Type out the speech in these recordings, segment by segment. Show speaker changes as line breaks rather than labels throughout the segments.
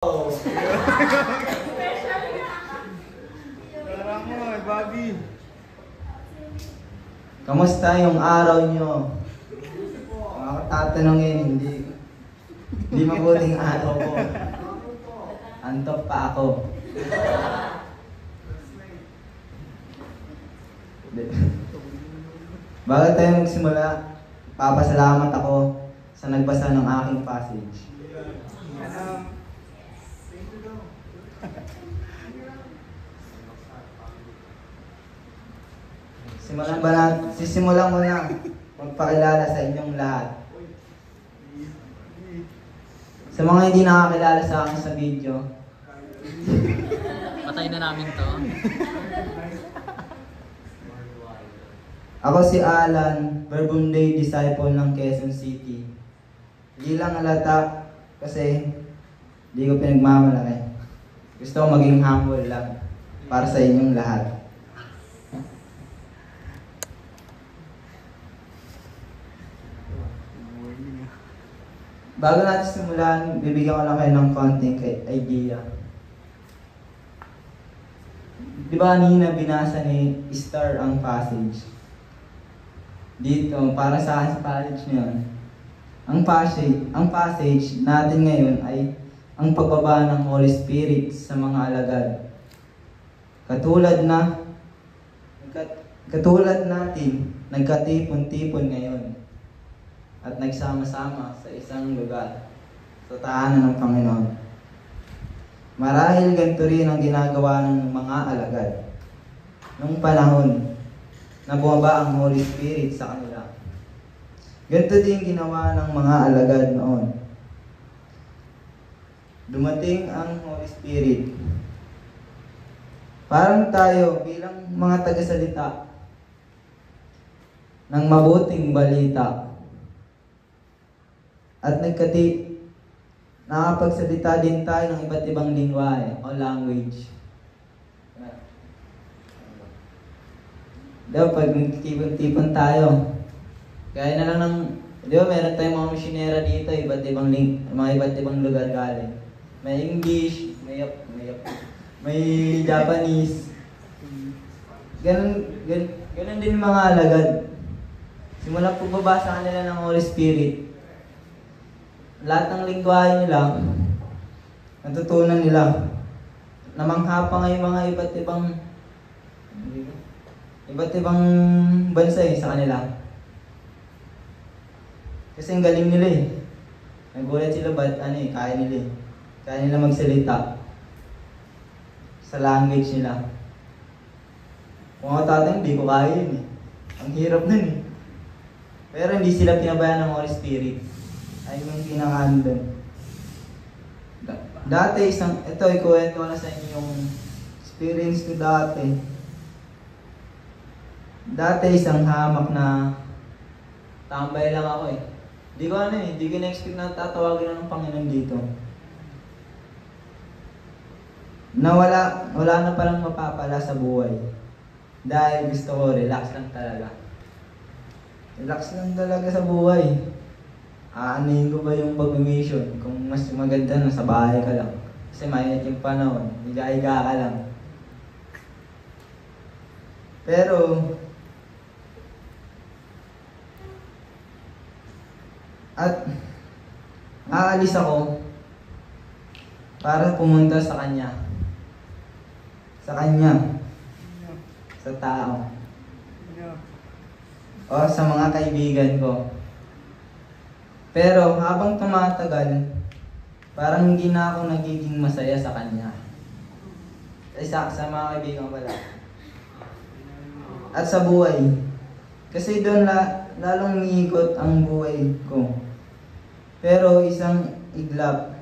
Oh. Parang mo, Bobby.
Kamusta yung araw nyo? Kung ako tatanungin, hindi mabuting araw ko. Antok pa ako. Bago tayo magsimula, papasalamat ako sa nagbasa ng aking passage. Sisimulan ko na magpakilala sa inyong lahat. Sa mga hindi nakakilala sa akin sa video,
patay na namin to.
ako si Alan, Verbum Dei disciple ng Quezon City. Hindi lang halata kasi hindi ko pinagmamalaki. Gusto ko maging humble lang para sa inyong lahat. Bago natin simulan, bibigyan ko lang kayo ng konting idea. Di ba kanina binasa ni Star ang passage? Dito, para sa akin sa passage na yun. Ang passage natin ngayon ay ang pagbaba ng Holy Spirit sa mga alagad. Katulad natin, nagkatipon-tipon ngayon at nagsama-sama sa isang lugar, sa tahanan ng Panginoon. Marahil ganito rin ang ginagawa ng mga alagad nung panahon na bumaba ang Holy Spirit sa kanila. Ganito din ginawa ng mga alagad noon. Dumating ang Holy Spirit. Parang tayo bilang mga tagasalita ng mabuting balita at nakapagsalita din tayo ng iba't ibang lingwahe o language. Diba, pag nagtipon-tipon tayo, gaya na lang ng, di ba, meron tayong mga misyonera dito, mga iba't ibang lugar galing. May English, may Japanese. Ganun din mga alagad. Simula pagbaba sa kanila ng Holy Spirit, lahat ng lingwahe nila, natutunan nila. Namangha pa ngayon mga iba't ibang bansa sa kanila. Kasi ang galing nila eh. Nagulat sila kaya nila magsalita sa language nila. Kung ako tatang, hindi ko kaya yun eh. Ang hirap nun eh. Pero hindi sila pinabayaan ng Holy Spirit. Ay yung pinangalan doon. Dati ito ikuwento ko na sa inyo yung experience ko dati. Dati isang hamak na tambay lang ako eh. Hindi ko na-expect na tatawagin ng Panginoon dito. Wala na palang mapapala sa buhay. Dahil gusto ko, relax lang talaga. Relax lang talaga sa buhay. Aanin ko ba yung pag-mission? Kung mas maganda na sa bahay ka lang. Kasi mainit yung panahon, higa-higa ka lang. Pero, at aalis ako para pumunta sa kanya. Sa tao. O sa mga kaibigan ko. Pero habang tumatagal, parang hindi na ako nagiging masaya sa kanya. Sa mga kaibigan pala. At sa buhay. Kasi doon lalong umiikot ang buhay ko. Pero isang iglap,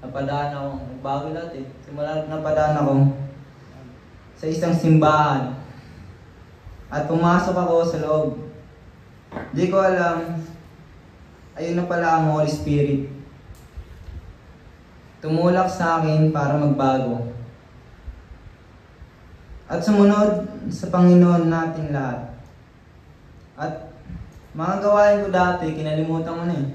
napadaan ako. Bago lahat eh. Simula napadaan ako sa isang simbahan. At pumasok ako sa loob. Di ko alam, ayun na pala ang Holy Spirit. Tumulak sa akin para magbago. At sumunod sa Panginoon nating lahat. At mga gawain ko dati, kinalimutan ko na eh.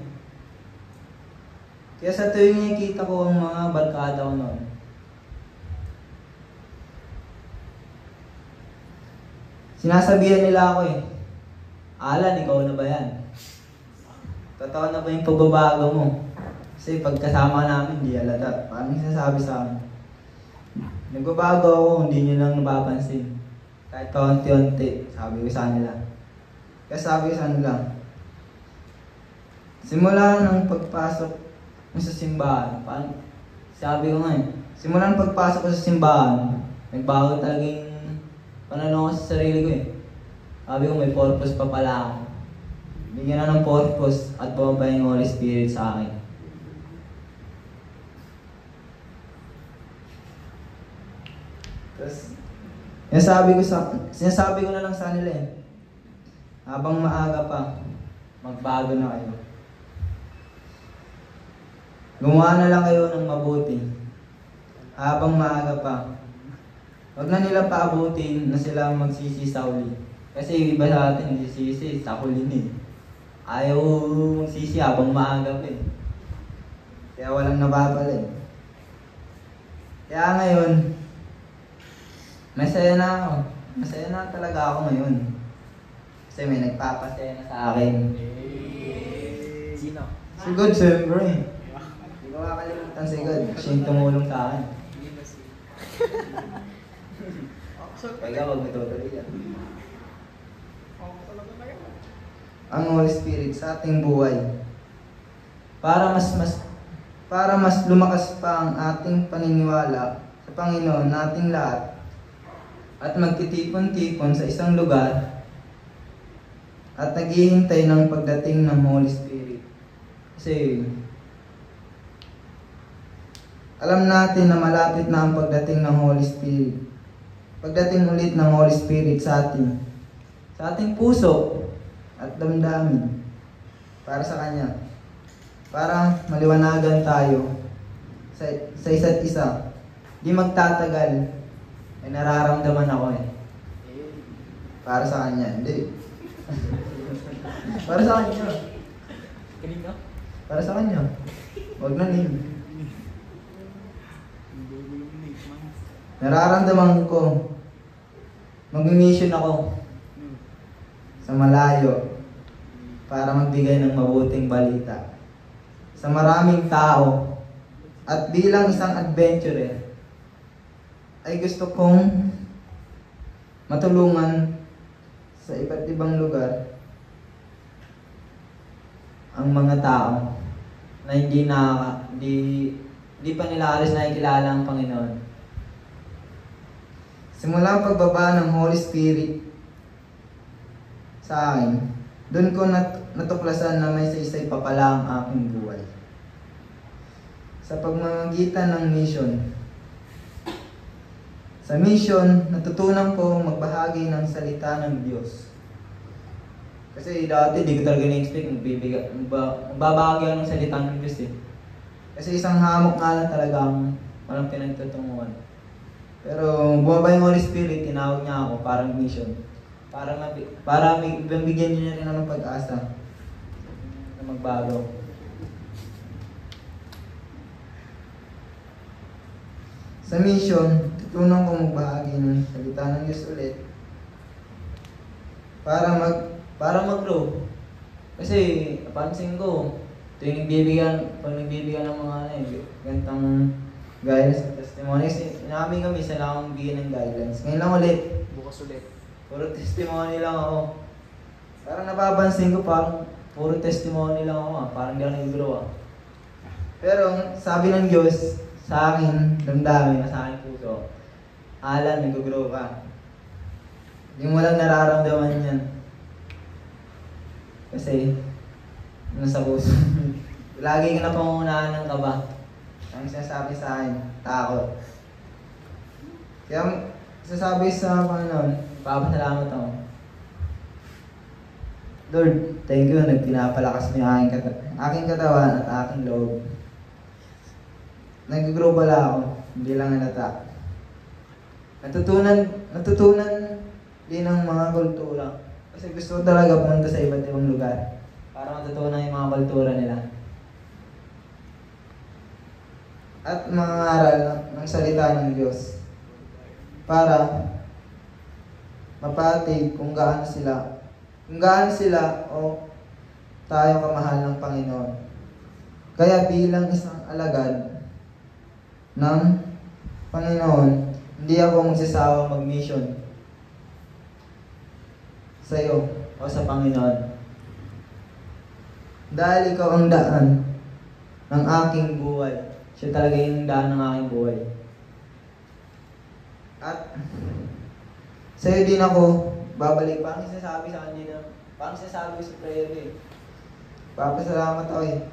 Kaya sa tuwing nakikita ko ang mga barkada ko noon, sinasabihan nila ako eh, Alan, ikaw na ba yan? Totoo na ba yung pagbabago mo? Kasi pagkasama namin, di alata. Parang sinasabi sa akin, nagbabago ako, hindi nyo lang napapansin. Kahit kaunti-unti, sabi ko sa kanila. Kaya sabi ko sa kanila, simula ng pagpasok mo sa simbahan, sabi ko nga eh, simula ng pagpasok ko sa simbahan, nagbago talaga yung pananaw ko sa sarili ko eh. Sabi ko may purpose pa pala ako. Bigyan na ng purpose at bumaba yung Holy Spirit sa akin. Tapos, sinasabi ko na lang sa kanila eh, habang maaga pa, magbago na kayo. Gumawa na lang kayo ng mabuti. Habang maaga pa, huwag na nila paabutin na sila magsisi sa huli. Kasi iba sa atin, nagsisisi sa huli eh. Ayaw magsisi habang maaga pa eh. Kaya walang napapala eh. Kaya ngayon, masaya na ako. Masaya na talaga ako ngayon. Kasi may nagpapasaya na sa akin.
Sino?
Si God, siyempre. Hindi ko makakalimutan si God. Siya yung tumulong sa akin. Kaya wag natutuloy yan. Ang Holy Spirit sa ating buhay para mas lumakas pa ang ating paniniwala sa Panginoon nating lahat at magtitipon-tipon sa isang lugar at naghihintay ng pagdating ng Holy Spirit. Kasi alam natin na malapit na ang pagdating ng Holy Spirit. Pagdating ulit ng Holy Spirit sa ating puso at damdamin para sa Kanya. Para maliwanagan tayo sa isa't isa. Di magtatagal, may nararamdaman ako eh. Para sa Kanya, hindi. Para sa Kanya.
Kanina?
Para sa Kanya. Huwag na name. Nararamdaman ko, mag-mission ako sa malayo para magbigay ng mabuting balita sa maraming tao. At bilang isang adventurer, ay gusto kong matulungan sa iba't ibang lugar ang mga tao na hindi pa nila alis nakikilala ang Panginoon. Simula ang pagbaba ng Holy Spirit sa akin, doon ko natuklasan na may saysay pa pala ang aking buhay. Sa pagmamagitan ng mission. Sa mission, natutunan ko magbahagi ng salita ng Diyos. Kasi dati di ko talaga na-expect magbabahagi ng salita ng Diyos eh. Kasi isang hamok nga lang talaga ang walang pinagtutunguhan. Pero bumaba yung Holy Spirit, tinawag niya ako parang mission. Para bigyan niya rin ako ng pag-asa na magbago. Sa mission, tutunan ko magbahagi ng salita ng Diyos ulit para mag-grow. Kasi napansin ko, pag nagbibigyan ng mga gantang guidance at testimonies, namin kami isa lang akong bigyan ng guidelines. Ngayon lang ulit.
Bukas ulit.
Puro testimony lang ako. Parang napapansin ko, parang puro testimony lang ako. Parang di ako nag-grow ah. Pero sabi ng Diyos sa akin, damdamin na sa akin puso, Alan, nag-grow ka. Hindi mo lang nararamdaman yan. Kasi, nasa puso. Lagi ka na pangunahan ng kaba. Ang sinasabi sa akin, takot. Kaya, sasabi sa Panginoon, papasalamat ako. Lord, thank you na pinapalakas mo yung aking katawan at aking loob. Nag-grow pala ako, hindi lang halata. Natutunan din ng mga kultura. Kasi gusto ko talaga pumunta sa iba't ibang lugar para matutunan yung mga kultura nila. at mangaral ng salita ng Diyos para mapatig kung gaano sila o tayo kamahal ng Panginoon. Kaya bilang isang alagad ng Panginoon, hindi ako magsasawang mag-mission sa iyo o sa Panginoon. Dahil ikaw ang daan ng aking buhay. Siya talaga yung daan ng aking buhay. At sa iyo din ako babalik. Parang sinasabi sa kanya parang sinasabi ko sa prayer eh. Papasalamat ako eh.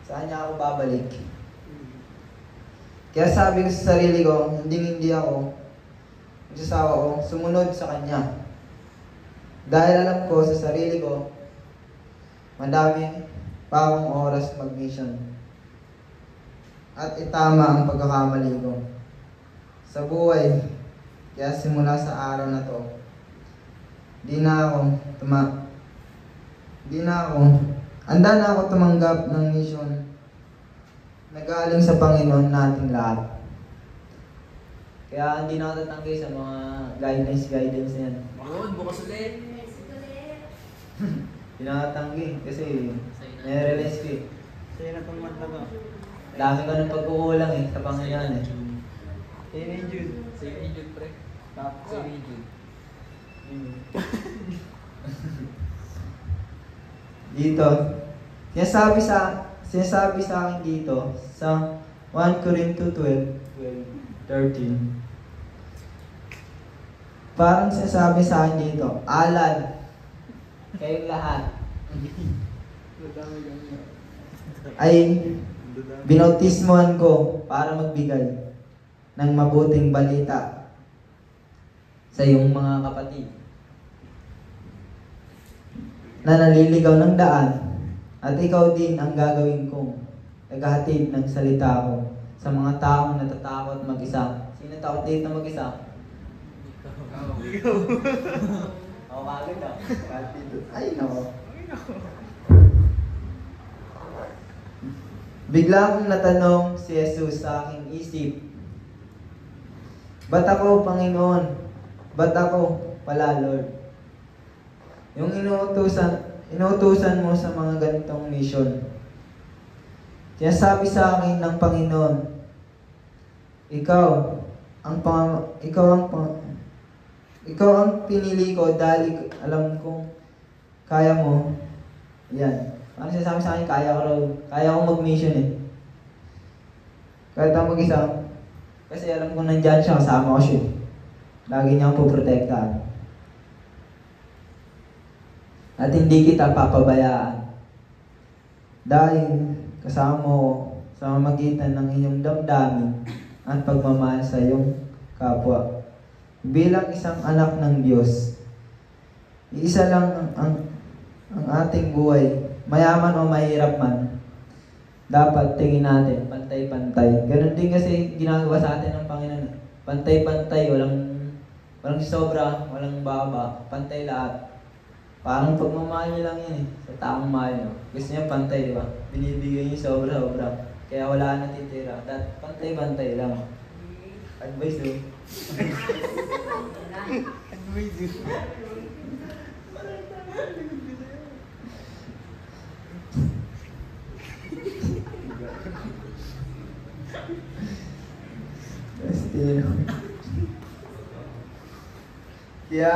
Saan niya ako babalik? Kaya sabi ko sa sarili ko, hindi ako magsasawa ko sumunod sa Kanya. Dahil alam ko sa sarili ko, madami pa akong oras mag-mission. At itama ang pagkakamali ko sa buhay. Kaya simula sa araw na to, handa na ako tumanggap ng mission na galing sa Panginoon nating lahat. Kaya hindi na ako tatanggi sa mga guidance na yan.
Yun, bukas ulit.
Hindi na ako tatanggi kasi nare-realize ko eh.
Sa'yo na itong mata ko.
Dami ko ng pagkukulang eh sa Panginoon eh.
Sa'yo na yung Jude.
Sa'yo ni Jude, pre. Sa'yo ni Jude.
Dito, sinasabi sa akin dito sa 1 Corinto 12:13. Parang sinasabi sa akin dito, alad, kayong lahat ay binautismohan ko para magbigay ng mabuting balita sa iyong mga kapatid na naliligaw ng daan, at ikaw din ang gagawin kong naghahatid ng salita ko sa mga taong natatakot mag-isa. Sino takot dito mag-isa?
Ikaw.
Oo, kagad na. Ay, no. Bigla akong natanong si Jesus sa aking isip, ba't ako, Panginoon? Ba't ako pala, Lord? Yung inuutusan mo sa mga ganitong mission. Sinasabi sa akin ng Panginoon, ikaw ang pinili ko dahil alam kong kaya mo. Yan. Ano sinasabi sa akin? Kaya ko mag-mission eh. Kahit ako mag-isa. Kasi alam kong nandyan siya, kasama ko siya. Lagi niya akong puprotektahan. At hindi kita papabayaan. Dahil kasama mo sa mamagitan ng inyong damdamin at pagmamahal sa iyong kapwa. Bilang isang anak ng Diyos, iisa lang ang ating buhay, mayaman o mahirap man, dapat tingin natin pantay-pantay. Ganon din kasi ginagawa sa atin ng Panginoon. Pantay-pantay, walang sobra, walang baba, pantay lahat. Parang pagmamahal niyo lang yan eh, sa taong mahal niyo. Gusto niya pantay, di ba? Binibigay niyo sobra-sobra. Kaya wala natitira. Pantay-pantay lang. Advice eh.
Advice yun.
Kaya,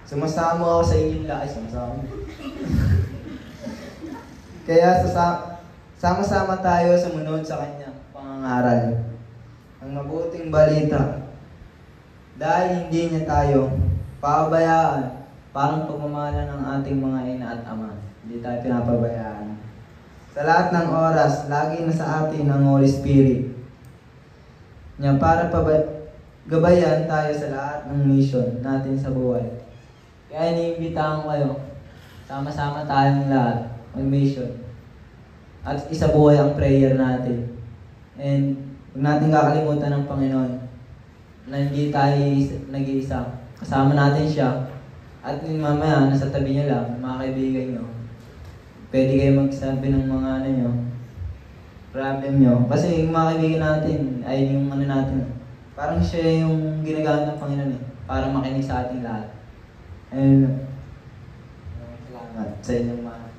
sumasama ako sa inyong lahat. Sumasama. Kaya, sama-sama tayo sumunod sa kanya pangangaral. Ang mabuting balita. Dahil hindi niya tayo pabayaan, parang pagmamahala ng ating mga ina at ama. Hindi tayo pinapabayaan. Sa lahat ng oras, lagi na sa atin ang Holy Spirit niya para gabayan tayo sa lahat ng mission natin sa buhay. Kaya iniimbitahan ko kayo, sama-sama tayong lahat mag-mission. At isabuhay ang prayer natin. And huwag natin kakalimutan ng Panginoon na hindi tayo nag-iisa. Kasama natin siya. At mamaya, nasa tabi niyo lang, mga kaibigan niyo. Pwede kayo magsabi ng mga problem nyo. Kasi yung mga kaibigan natin, ay yung ano natin, parang siya yung ginagamit ng Panginoon eh, para makinig sa ating lahat. Ayun. Salamat sa inyong mga